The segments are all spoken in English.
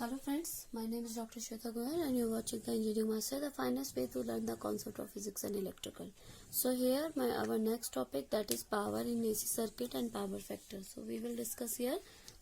Hello friends, my name is Dr. Shweta Goyal and you are watching the Engineering Master, the finest way to learn the concept of physics and electrical. So here our next topic, that is power in AC circuit and power factor. So we will discuss here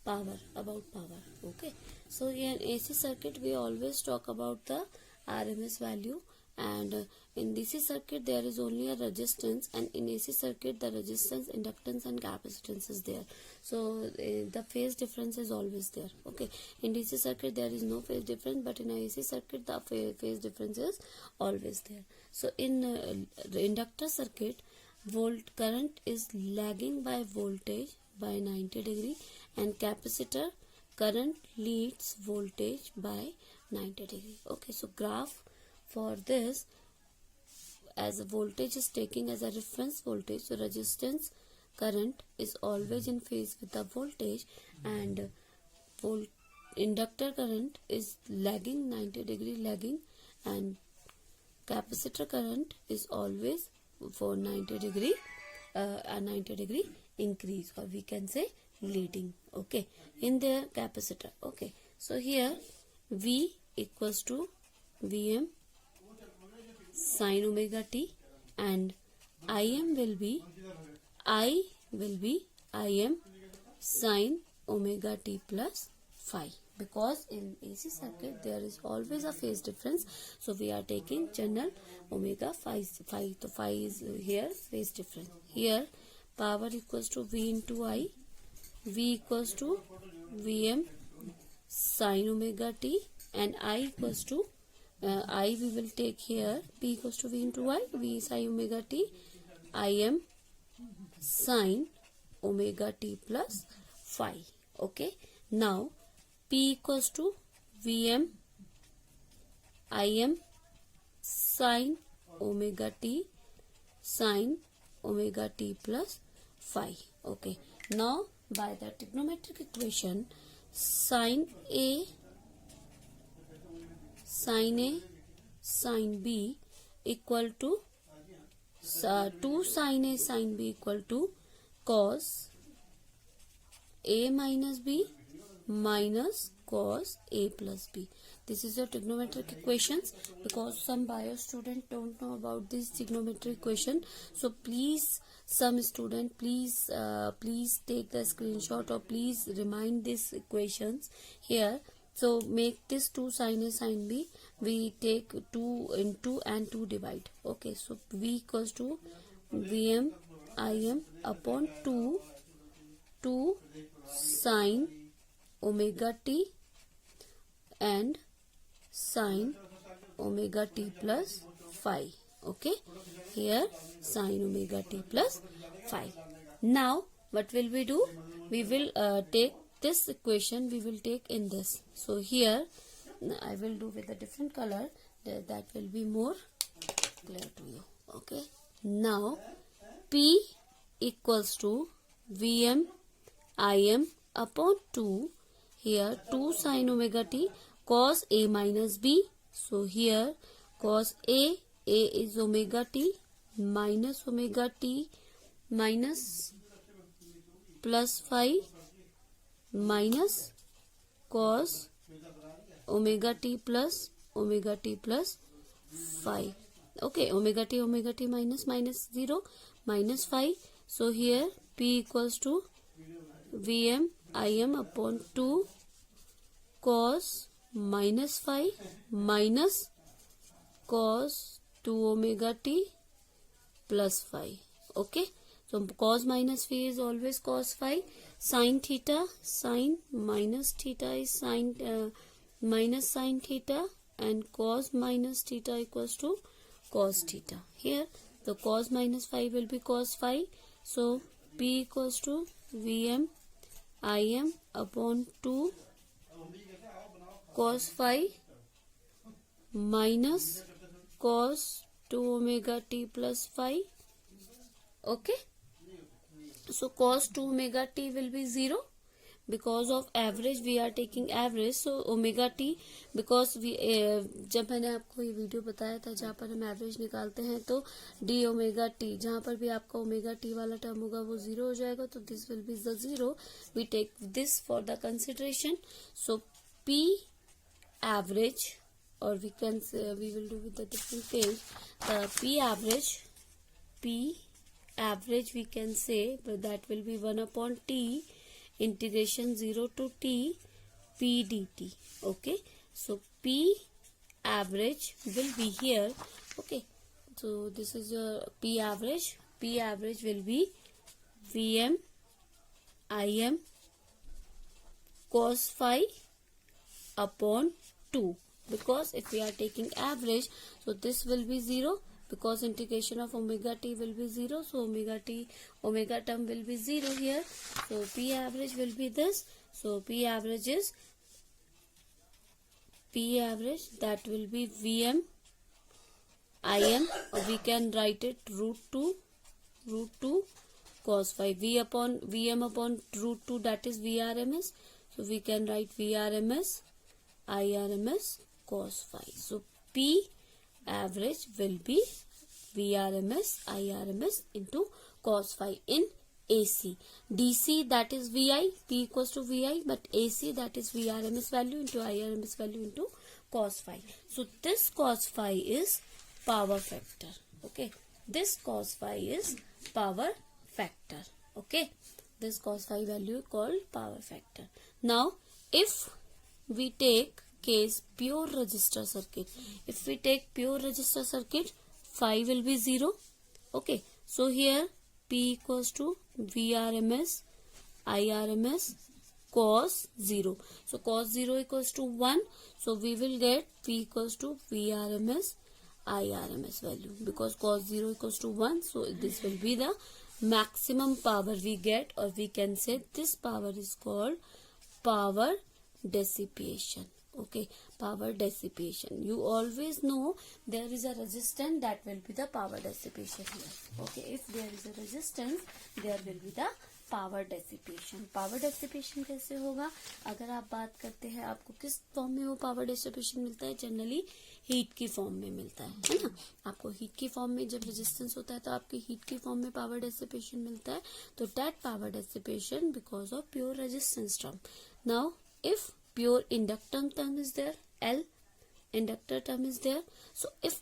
about power. Okay. So in AC circuit we always talk about the RMS value, and in DC circuit there is only a resistance, and in AC circuit the resistance, inductance and capacitance is there. So the phase difference is always there. Okay, in DC circuit there is no phase difference, but in AC circuit the phase difference is always there. So in the inductor circuit, current is lagging by voltage by 90 degree, and capacitor current leads voltage by 90 degree. Okay, so graph for this, as a voltage is taking as a reference voltage, so resistance current is always in phase with the voltage, and inductor current is lagging 90 degree lagging, and capacitor current is always for 90 degree a 90 degree increase, or we can say leading. Okay, in the capacitor. Okay, so here V equals to Vm sin omega t, and Im will be Im sin omega t plus phi, because in AC circuit there is always a phase difference, so we are taking general omega phi. So phi is here phase difference. Here power equals to V into I, V equals to Vm sin omega t, and I equals to I we will take here P equals to V into I, V sin omega t, Im sin omega t plus phi. Okay, now P equals to Vm Im sin omega t plus phi. Okay, now by the trigonometric equation, sin A sin B equal to 2 sin A sin B equal to cos A minus B minus cos A plus B. This is your trigonometric equations, because some bio student don't know about this trigonometric equation. So please, some student, please take the screenshot, or please remind these equations here. So make this 2 sin A sin B, we take 2 into and 2 divide. Okay, so V equals to Vm Im upon 2 sin omega t and sin omega t plus phi. Okay, here sin omega t plus phi. Now what will we do? We will take this equation, we will take in this. So here I will do with a different color, that will be more clear to you. Okay, now P equals to Vm Im upon 2, here 2 sin omega t cos A minus B. So here cos A is omega t minus plus phi minus cos omega t plus phi. Okay, omega t minus 0 minus phi. So here P equals to Vm Im upon 2 cos minus phi minus cos 2 omega t plus phi. Okay, so cos minus phi is always cos phi. Sin theta, sin minus theta is sin minus sin theta, and cos minus theta equals to cos theta. Here the cos minus phi will be cos phi. So P equals to Vm Im upon 2 cos phi minus cos 2 omega t plus phi. Okay, so cos 2 omega t will be 0, because of average, we are taking average. So omega t, because we जब मैंने आपको ये video बताया था जहाँ पर हम average निकालते हैं, तो डी ओमेगा टी, जहाँ पर भी आपका ओमेगा टी वाला टर्म होगा वो 0 हो जाएगा, तो this will be the 0. We take this for the consideration. So P average, or we can say we will do with a different page. The P average we can say, but that will be 1 upon t integration 0 to t p dt. Okay, so P average will be here. Okay, so this is your P average. P average will be Vm Im cos phi upon 2, because if we are taking average, so this will be 0, because integration of omega t will be 0, so omega term will be 0 here. So P average will be this. So P average that will be Vm Im, or we can write it root 2 cos phi. Vm upon root 2, that is Vrms. So we can write Vrms Irms cos phi. So P average will be Vrms Irms into cos phi in AC. DC, that is Vi, P equals to Vi, but AC, that is Vrms value into Irms value into cos phi. So this cos phi is power factor. Okay, this cos phi is power factor. Okay, this cos phi value called power factor. Now if we take case pure resistor circuit, if we take pure resistor circuit, phi will be 0. Okay, so here P equals to Vrms Irms cos 0. So cos 0 equals to 1. So we will get P equals to Vrms Irms value, because cos 0 equals to 1. So this will be the maximum power we get, or we can say this power is called power dissipation. Okay, power dissipation. You always know there is a resistance, that will be the power dissipation here. Okay, if there is a resistance, there will be the power dissipation. Power dissipation कैसे होगा? अगर आप बात करते हैं आपको किस form में वो पावर डेसिपेशन मिलता है, जनरली हीट की फॉर्म में मिलता है ना. आपको हीट की फॉर्म में जब रेजिस्टेंस होता है तो आपकी हीट की फॉर्म में पावर डेसिपेशन मिलता है. तो that power dissipation because of pure resistance term. Now if pure inductor term is there, L inductor term is there, so if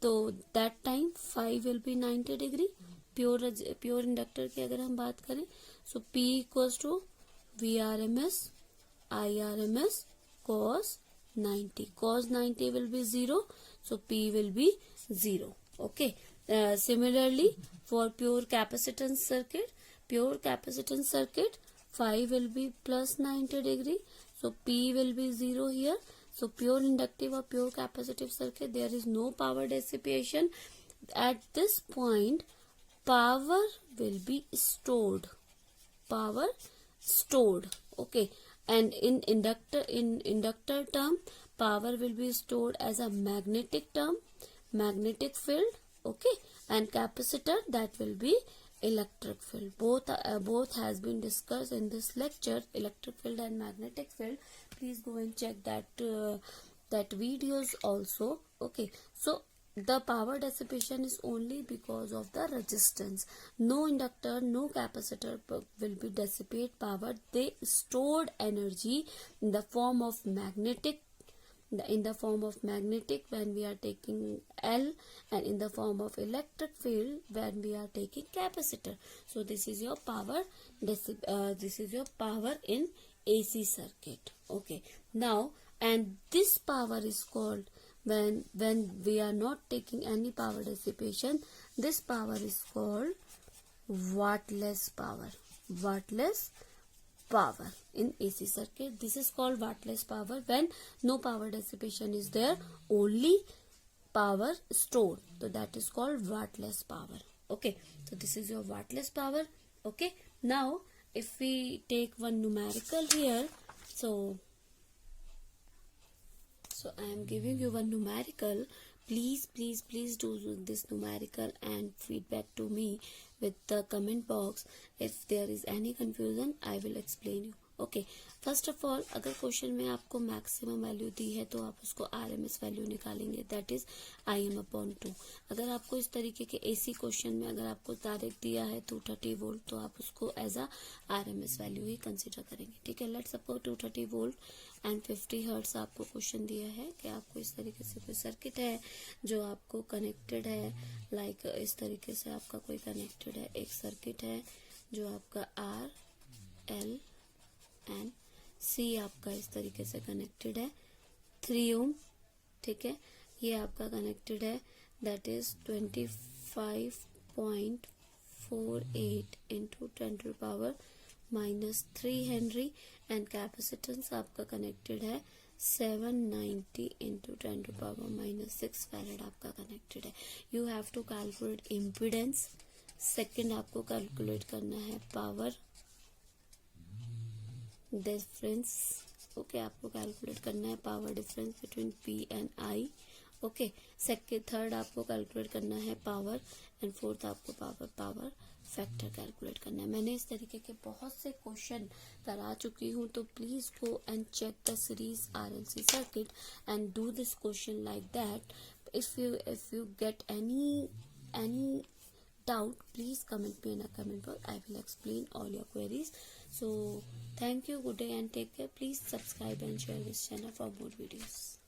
तो that time phi will be 90 degree. Pure inductor की अगर हम बात करें, so P equals to Vrms Irms cos 90. cos 90 will be 0, so P will be 0. Okay, similarly for pure capacitance circuit, phi will be plus 90 degree, so P will be 0 here. So pure inductive or pure capacitive circuit, there is no power dissipation. At this point power will be stored. Okay, and in inductor term, power will be stored as a magnetic field. Okay, and capacitor, that will be electric field. Both has been discussed in this lecture, electric field and magnetic field. Please go and check that videos also. Okay, so the power dissipation is only because of the resistance. No inductor, no capacitor will be dissipate power. They stored energy in the form of magnetic when we are taking L, and in the form of electric field when we are taking capacitor. So this is your power in AC circuit. Okay, now, and this power is called, when we are not taking any power dissipation, this power is called wattless power. In AC circuit, this is called wattless power when no power dissipation is there, only power stored. So that is called wattless power. Okay, so this is your wattless power. Okay, now if we take one numerical here, so I am giving you one numerical. Please do this numerical and feedback to me with the comment box. If there is any confusion, I will explain you. Okay, first of all अगर question में आपको maximum value दी है तो आप उसको RMS value निकालेंगे, that is Im/2. अगर आपको इस तरीके के एसी क्वेश्चन में अगर आपको डायरेक्ट दिया है 230 वोल्ट तो आप उसको एज अ आरएमएस वैल्यू ही कंसिडर करेंगे. ठीक है, let's suppose 230 volt and 50 hertz आपको क्वेश्चन दिया है कि आपको इस तरीके से कोई सर्किट है जो आपको कनेक्टेड है, लाइक इस तरीके से आपका कोई कनेक्टेड है, एक सर्किट है जो आपका R, L एंड C आपका इस तरीके से कनेक्टेड है 3 ओम, ठीक है। ये आपका कनेक्टेड है, that is 25.48 into 10⁻³ henry, and capacitance आपका कनेक्टेड है 790 इंटू 10⁻⁻6 फैरेड आपका कनेक्टेड है। You have to calculate impedance. Second आपको कैलकुलेट करना है पावर डिफरेंस, ओके, आपको कैलकुलेट करना है power difference between P and I, okay. Second third आपको कैलकुलेट करना है पावर, एंड फोर्थ आपको पावर फैक्टर कैलकुलेट करना है। मैंने इस तरीके के बहुत से क्वेश्चन करा चुकी हूँ, तो please go and check the series RLC circuit and do this question like that. If you get any doubt, please comment me in a comment box. I will explain all your queries. So thank you, good day and take care. Please subscribe and share this channel for more videos.